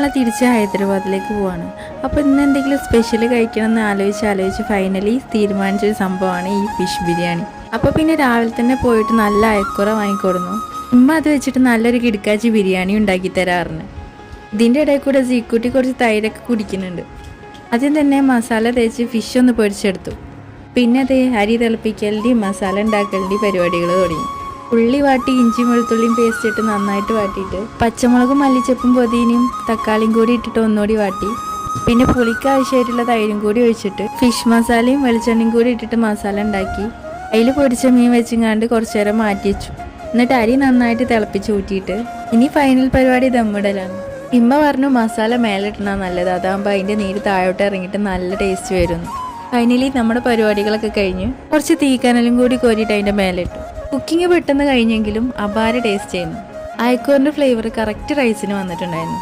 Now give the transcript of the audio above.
നാളെ തിരിച്ച് ഹൈദരാബാദിലേക്ക് പോവാണ്. അപ്പോൾ ഇന്ന് എന്തെങ്കിലും സ്പെഷ്യൽ കഴിക്കണം എന്ന് ആലോചിച്ച് ഫൈനലി തീരുമാനിച്ചൊരു സംഭവമാണ് ഈ ഫിഷ് ബിരിയാണി. അപ്പോൾ പിന്നെ രാവിലെ തന്നെ പോയിട്ട് നല്ല അയക്കുറ വാങ്ങിക്കൊടുന്നു. ഉമ്മ അത് വെച്ചിട്ട് നല്ലൊരു കിടക്കാച്ചി ബിരിയാണി ഉണ്ടാക്കി തരാറുണ്ട്. ഇതിൻ്റെ ഇടയിൽ കൂടെ സീക്കുട്ടി കുറച്ച് തൈരൊക്കെ കുടിക്കുന്നുണ്ട്. ആദ്യം തന്നെ മസാല തേച്ച് ഫിഷ് ഒന്ന് പൊരിച്ചെടുത്തു. പിന്നെ അത് അരി തിളപ്പിക്കലിൻ്റെയും മസാല ഉണ്ടാക്കലിൻ്റെയും പരിപാടികൾ തുടങ്ങി. ഉള്ളി വാട്ടി ഇഞ്ചി വെളുത്തുള്ളിയും പേസ്റ്റ് ഇട്ട് നന്നായിട്ട് വാട്ടിയിട്ട് പച്ചമുളകും മല്ലിച്ചപ്പും പൊതിനയും തക്കാളിയും കൂടി ഇട്ടിട്ട് ഒന്നുകൂടി വാട്ടി പിന്നെ പുളിക്ക് ആവശ്യമായിട്ടുള്ള തൈരും കൂടി ഒഴിച്ചിട്ട് ഫിഷ് മസാലയും വെളിച്ചെണ്ണയും കൂടി ഇട്ടിട്ട് മസാല ഉണ്ടാക്കി അതിൽ പൊരിച്ച മീൻ വെച്ചിങ്ങാണ്ട് കുറച്ചു നേരം മാറ്റി വെച്ചു. എന്നിട്ട് അരി നന്നായിട്ട് തിളപ്പിച്ച് ഊറ്റിയിട്ട് ഇനി ഫൈനൽ പരിപാടി ദമ്മിടലാണ്. ഇമ്മ പറഞ്ഞു മസാല മേലിട്ടണ നല്ലത്, അതാകുമ്പോൾ അതിൻ്റെ നീര് താഴോട്ട് ഇറങ്ങിയിട്ട് നല്ല ടേസ്റ്റ് വരുന്നു. ഫൈനലി നമ്മുടെ പരിപാടികളൊക്കെ കഴിഞ്ഞ് കുറച്ച് തീക്കനലും കൂടി കോരിയിട്ട് അതിൻ്റെ മേലിട്ടു. കുക്കിംഗ് പെട്ടെന്ന് കഴിഞ്ഞെങ്കിലും അപാര ടേസ്റ്റ് ചെയ്യുന്നു. അയക്കൂറിൻ്റെ ഫ്ലേവർ കറക്റ്റ് റൈസിന് വന്നിട്ടുണ്ടായിരുന്നു.